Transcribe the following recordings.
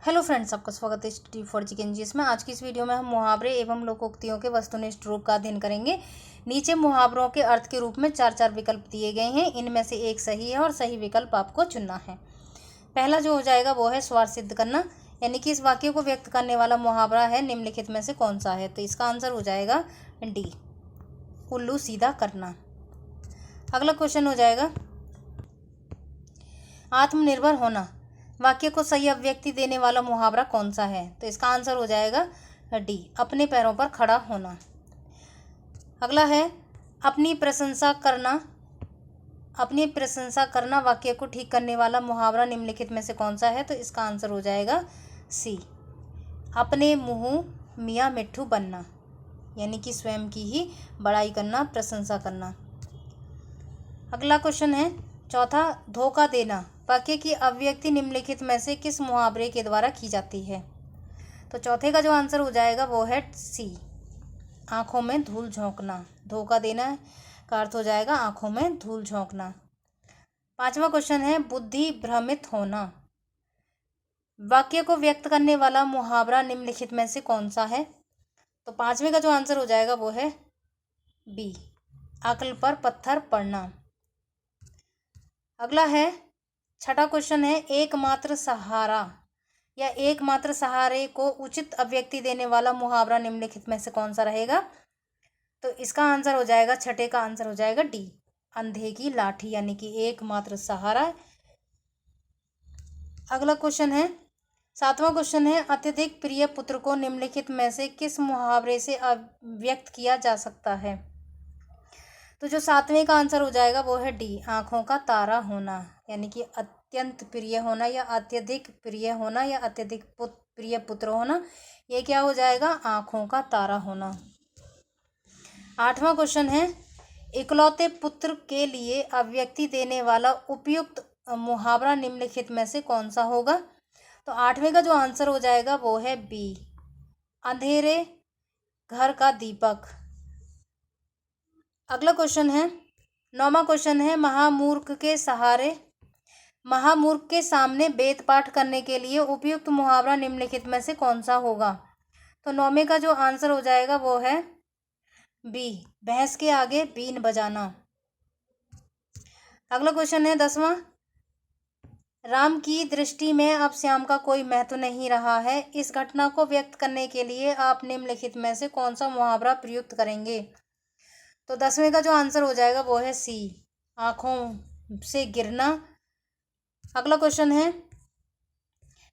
Hello friends, आपका स्वागत है स्टडी फॉर जीकेएनजीएस में। आज की इस वीडियो में हम मुहावरे एवं लोकोक्तियों के वस्तुनिष्ठ रूप का अध्ययन करेंगे। नीचे मुहावरों के अर्थ के रूप में चार विकल्प दिए गए हैं। इनमें से एक सही है और सही विकल्प आपको चुनना है। पहला जो हो जाएगा वो है स्वार्थ सिद्ध करना, यानी कि इस वाक्य को व्यक्त करने वाला मुहावरा है निम्नलिखित में से कौन सा है। तो इसका आंसर हो जाएगा डी, उल्लू सीधा करना। अगला क्वेश्चन हो जाएगा आत्मनिर्भर होना, वाक्य को सही अभिव्यक्ति देने वाला मुहावरा कौन सा है। तो इसका आंसर हो जाएगा डी, अपने पैरों पर खड़ा होना। अगला है अपनी प्रशंसा करना, अपनी प्रशंसा करना वाक्य को ठीक करने वाला मुहावरा निम्नलिखित में से कौन सा है। तो इसका आंसर हो जाएगा सी, अपने मुंह मियाँ मिट्ठू बनना, यानी कि स्वयं की ही बड़ाई करना, प्रशंसा करना। अगला क्वेश्चन है चौथा, धोखा देना, वाक्य की अभिव्यक्ति निम्नलिखित में से किस मुहावरे के द्वारा की जाती है। तो चौथे का जो आंसर हो जाएगा वो है सी, आंखों में धूल झोंकना। धोखा देना का अर्थ हो जाएगा आंखों में धूल झोंकना। पांचवा क्वेश्चन है बुद्धि भ्रमित होना, वाक्य को व्यक्त करने वाला मुहावरा निम्नलिखित में से कौन सा है। तो पांचवे का जो आंसर हो जाएगा वो है बी, अक्ल पर पत्थर पड़ना। अगला है छठा क्वेश्चन है एकमात्र सहारा, या एकमात्र सहारे को उचित अभिव्यक्ति देने वाला मुहावरा निम्नलिखित में से कौन सा रहेगा। तो इसका आंसर हो जाएगा, छठे का आंसर हो जाएगा डी, अंधे की लाठी, यानी कि एकमात्र सहारा। अगला क्वेश्चन है सातवां क्वेश्चन है अत्यधिक प्रिय पुत्र को निम्नलिखित में से किस मुहावरे से अभिव्यक्त किया जा सकता है। तो जो सातवें का आंसर हो जाएगा वो है डी, आंखों का तारा होना, यानी कि अत्यंत प्रिय होना या अत्यधिक प्रिय होना या अत्यधिक प्रिय पुत्र होना, ये क्या हो जाएगा, आंखों का तारा होना। आठवां क्वेश्चन है इकलौते पुत्र के लिए अभिव्यक्ति देने वाला उपयुक्त मुहावरा निम्नलिखित में से कौन सा होगा। तो आठवें का जो आंसर हो जाएगा वो है बी, अंधेरे घर का दीपक। अगला क्वेश्चन है नौवां क्वेश्चन है महामूर्ख के सामने वेद पाठ करने के लिए उपयुक्त मुहावरा निम्नलिखित में से कौन सा होगा। तो नौवें का जो आंसर हो जाएगा वो है बी, भैंस के आगे बीन बजाना। अगला क्वेश्चन है 10वां, राम की दृष्टि में अब श्याम का कोई महत्व नहीं रहा है, इस घटना को व्यक्त करने के लिए आप निम्नलिखित में से कौन सा मुहावरा प्रयुक्त करेंगे। तो 10वें का जो आंसर हो जाएगा वो है सी, आंखों से गिरना। अगला क्वेश्चन है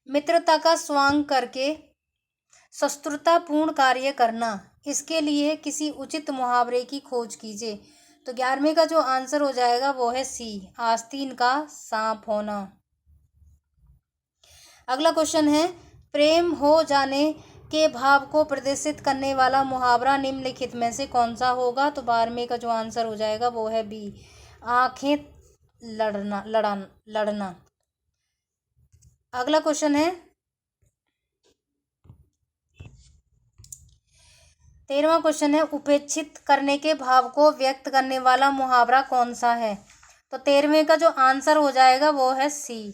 मित्रता का स्वांग करके शत्रुतापूर्ण कार्य करना, इसके लिए किसी उचित मुहावरे की खोज कीजिए। तो 11वें का जो आंसर हो जाएगा वो है सी, आस्तीन का सांप होना। अगला क्वेश्चन है प्रेम हो जाने के भाव को प्रदर्शित करने वाला मुहावरा निम्नलिखित में से कौन सा होगा। तो 12वें का जो आंसर हो जाएगा वो है बी, आंखें लड़ना। अगला क्वेश्चन है 13वां क्वेश्चन है उपेक्षित करने के भाव को व्यक्त करने वाला मुहावरा कौन सा है। तो 13वें का जो आंसर हो जाएगा वो है सी,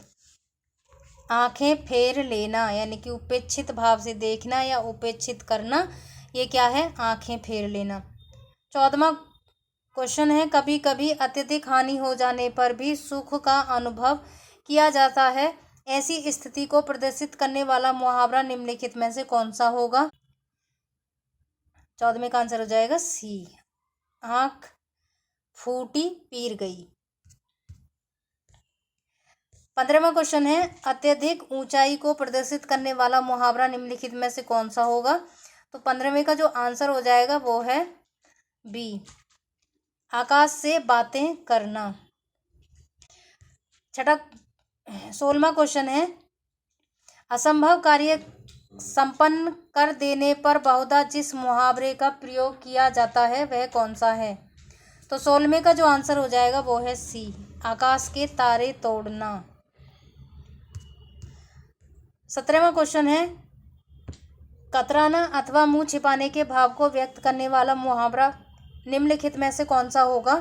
आंखें फेर लेना, यानी कि उपेक्षित भाव से देखना या उपेक्षित करना, ये क्या है, आंखें फेर लेना। 14वां क्वेश्चन है कभी कभी अत्यधिक हानि हो जाने पर भी सुख का अनुभव किया जाता है, ऐसी स्थिति को प्रदर्शित करने वाला मुहावरा निम्नलिखित में से कौन सा होगा। 14वें का आंसर हो जाएगा सी, आंख फूटी पीर गई। 15वां क्वेश्चन है अत्यधिक ऊंचाई को प्रदर्शित करने वाला मुहावरा निम्नलिखित में से कौन सा होगा। तो 15वें का जो आंसर हो जाएगा वो है बी, आकाश से बातें करना। 16वां क्वेश्चन है असंभव कार्य संपन्न कर देने पर बहुधा जिस मुहावरे का प्रयोग किया जाता है वह कौन सा है। तो 16वें का जो आंसर हो जाएगा वो है सी, आकाश के तारे तोड़ना। 17वां क्वेश्चन है कतराना अथवा मुंह छिपाने के भाव को व्यक्त करने वाला मुहावरा निम्नलिखित में से कौन सा होगा।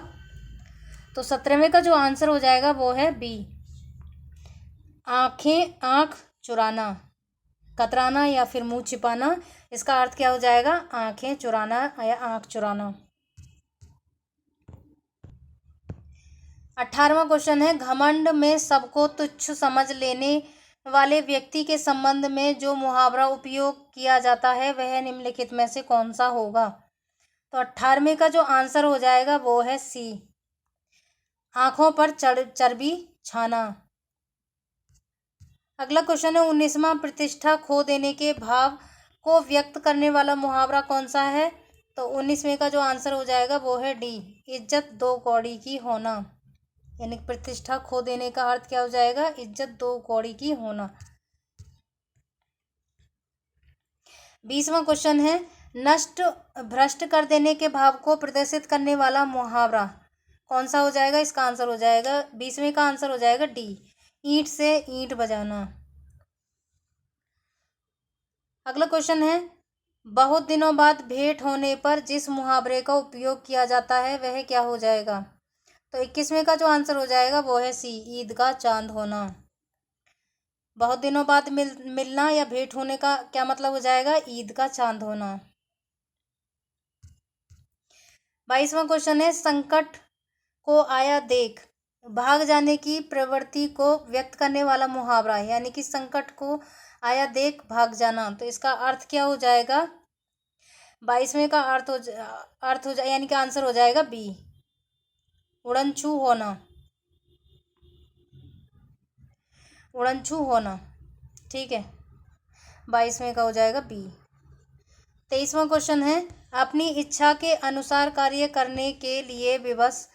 तो 17वें का जो आंसर हो जाएगा वो है बी, आंख चुराना। कतराना या फिर मुंह छिपाना, इसका अर्थ क्या हो जाएगा? आंखें चुराना या आंख चुराना। 18वां क्वेश्चन है, घमंड में सबको तुच्छ समझ लेने वाले व्यक्ति के संबंध में जो मुहावरा उपयोग किया जाता है वह निम्नलिखित में से कौन सा होगा? तो 18वें का जो आंसर हो जाएगा वो है सी, आंखों पर चर्बी छाना। अगला क्वेश्चन है, 19वां, प्रतिष्ठा खो देने के भाव को व्यक्त करने वाला मुहावरा कौन सा है? तो 19वें का जो आंसर हो जाएगा वो है डी, इज्जत दो कौड़ी की होना। यानी प्रतिष्ठा खो देने का अर्थ क्या हो जाएगा? इज्जत दो कौड़ी की होना। 20वां क्वेश्चन है, नष्ट भ्रष्ट कर देने के भाव को प्रदर्शित करने वाला मुहावरा कौन सा हो जाएगा? इसका आंसर हो जाएगा 20वें का आंसर हो जाएगा डी, ईंट से ईंट बजाना। अगला क्वेश्चन है, बहुत दिनों बाद भेंट होने पर जिस मुहावरे का उपयोग किया जाता है वह क्या हो जाएगा? तो 21वें का जो आंसर हो जाएगा वो है सी, ईद का चांद होना। बहुत दिनों बाद मिलना या भेंट होने का क्या मतलब हो जाएगा? ईद का चांद होना। 22वां क्वेश्चन है, संकट को आया देख भाग जाने की प्रवृत्ति को व्यक्त करने वाला मुहावरा, यानी कि संकट को आया देख भाग जाना, तो इसका अर्थ क्या हो जाएगा? 22वें का अर्थ हो जाए यानी कि आंसर हो जाएगा बी, उड़नछू होना। उड़नछू होना, ठीक है, 22वें का हो जाएगा बी। 23वां क्वेश्चन है, अपनी इच्छा के अनुसार कार्य करने के लिए विवश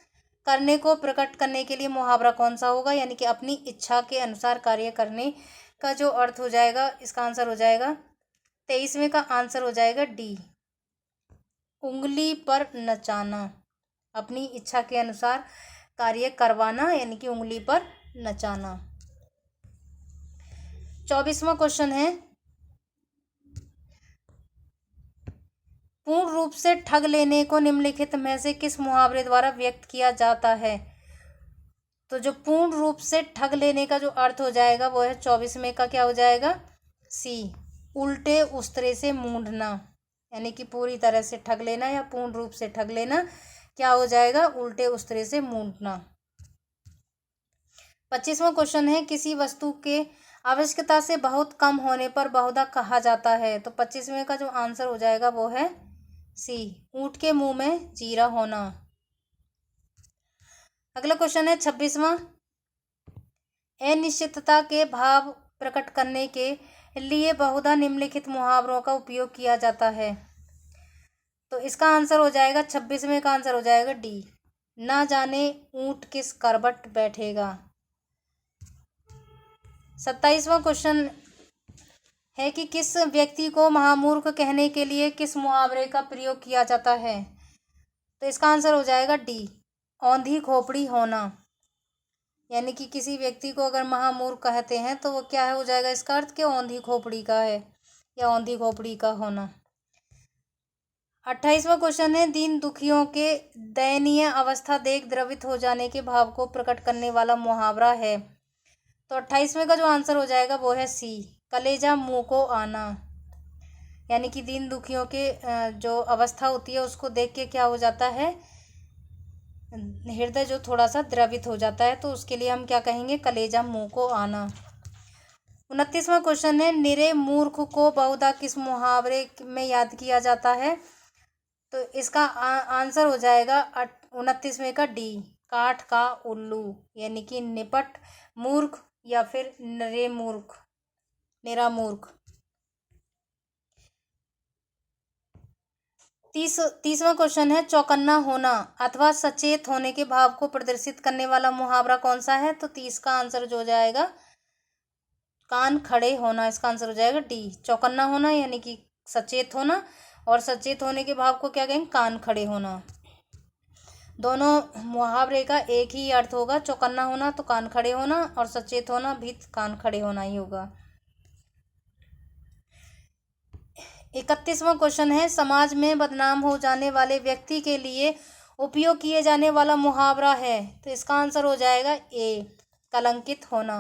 करने को प्रकट करने के लिए मुहावरा कौन सा होगा? यानी कि अपनी इच्छा के अनुसार कार्य करने का जो अर्थ हो जाएगा, इसका आंसर हो जाएगा 23वें का आंसर हो जाएगा डी, उंगली पर नचाना। अपनी इच्छा के अनुसार कार्य करवाना यानी कि उंगली पर नचाना। 24वां क्वेश्चन है, पूर्ण रूप से ठग लेने को निम्नलिखित में से किस मुहावरे द्वारा व्यक्त किया जाता है? तो जो पूर्ण रूप से ठग लेने का जो अर्थ हो जाएगा वो है 24वें का क्या हो जाएगा? सी, उल्टे उस्तरे से मूंढना। यानी कि पूरी तरह से ठग लेना या पूर्ण रूप से ठग लेना क्या हो जाएगा? उल्टे उस्तरे से मूंढना। 25वां क्वेश्चन है, किसी वस्तु के आवश्यकता से बहुत कम होने पर बहुधा कहा जाता है, तो 25वें का जो आंसर हो जाएगा वो है सी, ऊंट के मुंह में जीरा होना। अगला क्वेश्चन है 26वां, अनिश्चितता के भाव प्रकट करने के लिए बहुधा निम्नलिखित मुहावरों का उपयोग किया जाता है, तो इसका आंसर हो जाएगा 26वें का आंसर हो जाएगा डी, ना जाने ऊंट किस करवट बैठेगा। 27वां क्वेश्चन है कि किस व्यक्ति को महामूर्ख कहने के लिए किस मुहावरे का प्रयोग किया जाता है, तो इसका आंसर हो जाएगा डी, औंधी खोपड़ी होना। यानी कि किसी व्यक्ति को अगर महामूर्ख कहते हैं तो वो क्या है हो जाएगा? इसका अर्थ कि औंधी खोपड़ी का है या औंधी खोपड़ी का होना। 28वां क्वेश्चन है, दीन दुखियों के दयनीय अवस्था देख द्रवित हो जाने के भाव को प्रकट करने वाला मुहावरा है, तो 28वें का जो आंसर हो जाएगा वो है सी, कलेजा मुंह को आना। यानी कि दीन दुखियों के जो अवस्था होती है उसको देख के क्या हो जाता है? हृदय जो थोड़ा सा द्रवित हो जाता है, तो उसके लिए हम क्या कहेंगे? कलेजा मुंह को आना। 29वां क्वेश्चन है, निरे मूर्ख को बहुधा किस मुहावरे में याद किया जाता है, तो इसका आंसर हो जाएगा 29वें का डी, काठ का उल्लू। यानी कि निपट मूर्ख या फिर निरे मूर्ख, निरा मूर्ख। 30वां क्वेश्चन है, चौकन्ना होना अथवा सचेत होने के भाव को प्रदर्शित करने वाला मुहावरा कौन सा है, तो 30 का आंसर जो हो जाएगा कान खड़े होना। इसका आंसर हो जाएगा डी, चौकन्ना होना यानी कि सचेत होना, और सचेत होने के भाव को क्या कहेंगे? कान खड़े होना। दोनों मुहावरे का एक ही अर्थ होगा, चौकन्ना होना तो कान खड़े होना और सचेत होना भी कान खड़े होना ही होगा। 31वां क्वेश्चन है, समाज में बदनाम हो जाने वाले व्यक्ति के लिए उपयोग किए जाने वाला मुहावरा है, तो इसका आंसर हो जाएगा ए, कलंकित होना।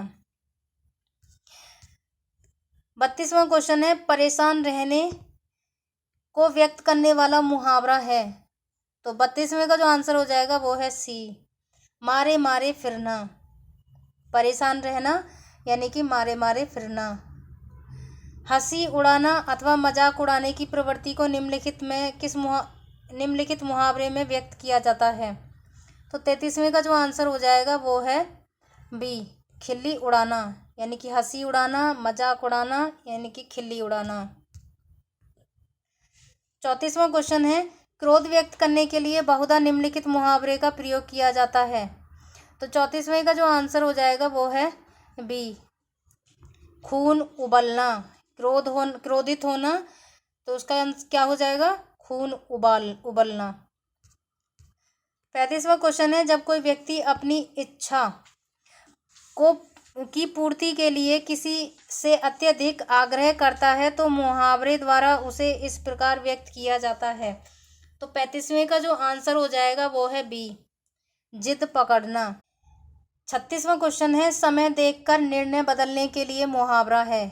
32वां क्वेश्चन है, परेशान रहने को व्यक्त करने वाला मुहावरा है। तो 32वें का जो आंसर हो जाएगा वो है सी, मारे मारे फिरना। परेशान रहना यानी कि मारे मारे फिरना। हंसी उड़ाना अथवा मजाक उड़ाने की प्रवृत्ति को निम्नलिखित मुहावरे में व्यक्त किया जाता है। तो 33वें का जो आंसर हो जाएगा वो है बी, खिल्ली उड़ाना, यानी कि हंसी उड़ाना, मजाक उड़ाना यानी कि खिल्ली उड़ाना। 34वां क्वेश्चन है, क्रोध व्यक्त करने के लिए बहुधा निम्नलिखित मुहावरे का प्रयोग किया जाता है। तो 34वें का जो आंसर हो जाएगा वो है बी, खून उबलना। क्रोधित होना, तो उसका क्या हो जाएगा, खून उबलना। 35वां क्वेश्चन है, जब कोई व्यक्ति अपनी इच्छा की पूर्ति के लिए किसी से अत्यधिक आग्रह करता है तो मुहावरे द्वारा उसे इस प्रकार व्यक्त किया जाता है। तो 35वें का जो आंसर हो जाएगा वो है बी, जिद पकड़ना। 36वां क्वेश्चन है, समय देखकर निर्णय बदलने के लिए मुहावरा है।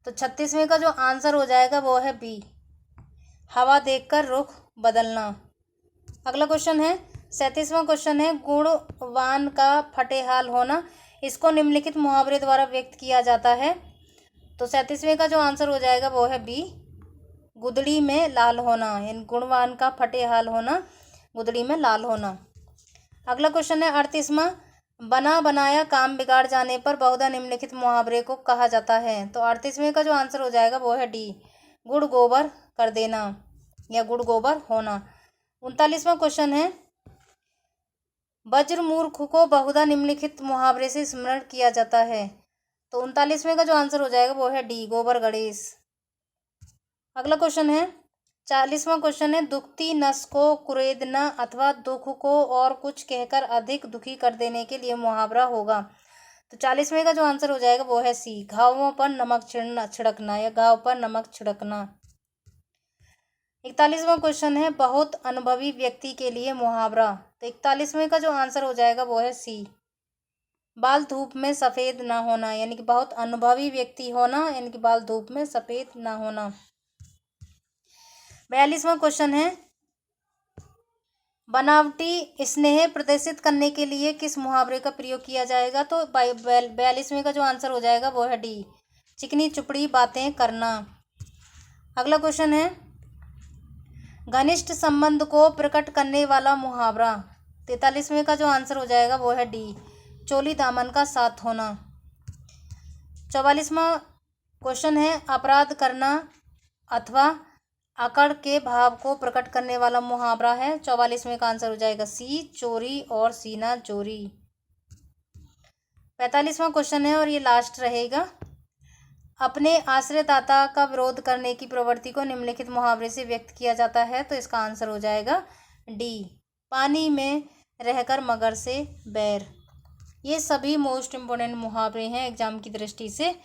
तो 36वें का जो आंसर हो जाएगा वो है बी, हवा देखकर रुख बदलना। अगला क्वेश्चन है 37वां क्वेश्चन है, गुणवान का फटेहाल होना, इसको निम्नलिखित मुहावरे द्वारा व्यक्त किया जाता है। तो 37वें का जो आंसर हो जाएगा वो है बी, गुदड़ी में लाल होना, यानी गुणवान का फटेहाल होना, गुदड़ी में लाल होना। अगला क्वेश्चन है 38वां, बना बनाया काम बिगाड़ जाने पर बहुधा निम्नलिखित मुहावरे को कहा जाता है। तो 38वें का जो आंसर हो जाएगा वो है डी, गुड़ गोबर कर देना या गुड़ गोबर होना। 39वां क्वेश्चन है, वज्र मूर्ख को बहुधा निम्नलिखित मुहावरे से स्मरण किया जाता है। तो 39वें का जो आंसर हो जाएगा वो है डी, गोबर गणेश। अगला क्वेश्चन है 40वां क्वेश्चन है, दुखती नस को कुरेदना अथवा दुख को और कुछ कहकर अधिक दुखी कर देने के लिए मुहावरा होगा। तो 40वें का जो आंसर हो जाएगा वो है सी, घावों पर नमक छिड़कना या घाव पर नमक छिड़कना। 41वां क्वेश्चन है, बहुत अनुभवी व्यक्ति के लिए मुहावरा। तो 41वें का जो आंसर हो जाएगा वो है सी, बाल धूप में सफ़ेद ना होना, यानी कि बहुत अनुभवी व्यक्ति होना, यानी कि बाल धूप में सफ़ेद ना होना। 42वां क्वेश्चन है, बनावटी स्नेह प्रदर्शित करने के लिए किस मुहावरे का प्रयोग किया जाएगा। तो 42वें का जो आंसर हो जाएगा वो है डी, चिकनी चुपड़ी बातें करना। अगला क्वेश्चन है, घनिष्ठ संबंध को प्रकट करने वाला मुहावरा। 43वें का जो आंसर हो जाएगा वो है डी, चोली दामन का साथ होना। 44वां क्वेश्चन है, अपराध करना अथवा अकड़ के भाव को प्रकट करने वाला मुहावरा है। 44वें का आंसर हो जाएगा सी, चोरी और सीना चोरी। 45वां क्वेश्चन है और ये लास्ट रहेगा, अपने आश्रयदाता का विरोध करने की प्रवृत्ति को निम्नलिखित मुहावरे से व्यक्त किया जाता है। तो इसका आंसर हो जाएगा डी, पानी में रहकर मगर से बैर। ये सभी मोस्ट इम्पोर्टेंट मुहावरे हैं एग्जाम की दृष्टि से।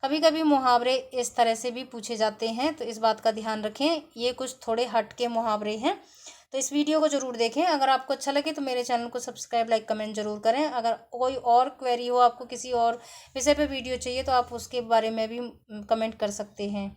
कभी कभी मुहावरे इस तरह से भी पूछे जाते हैं, तो इस बात का ध्यान रखें। ये कुछ थोड़े हट के मुहावरे हैं, तो इस वीडियो को जरूर देखें। अगर आपको अच्छा लगे तो मेरे चैनल को सब्सक्राइब, लाइक, कमेंट जरूर करें। अगर कोई और क्वेरी हो, आपको किसी और विषय पे वीडियो चाहिए, तो आप उसके बारे में भी कमेंट कर सकते हैं।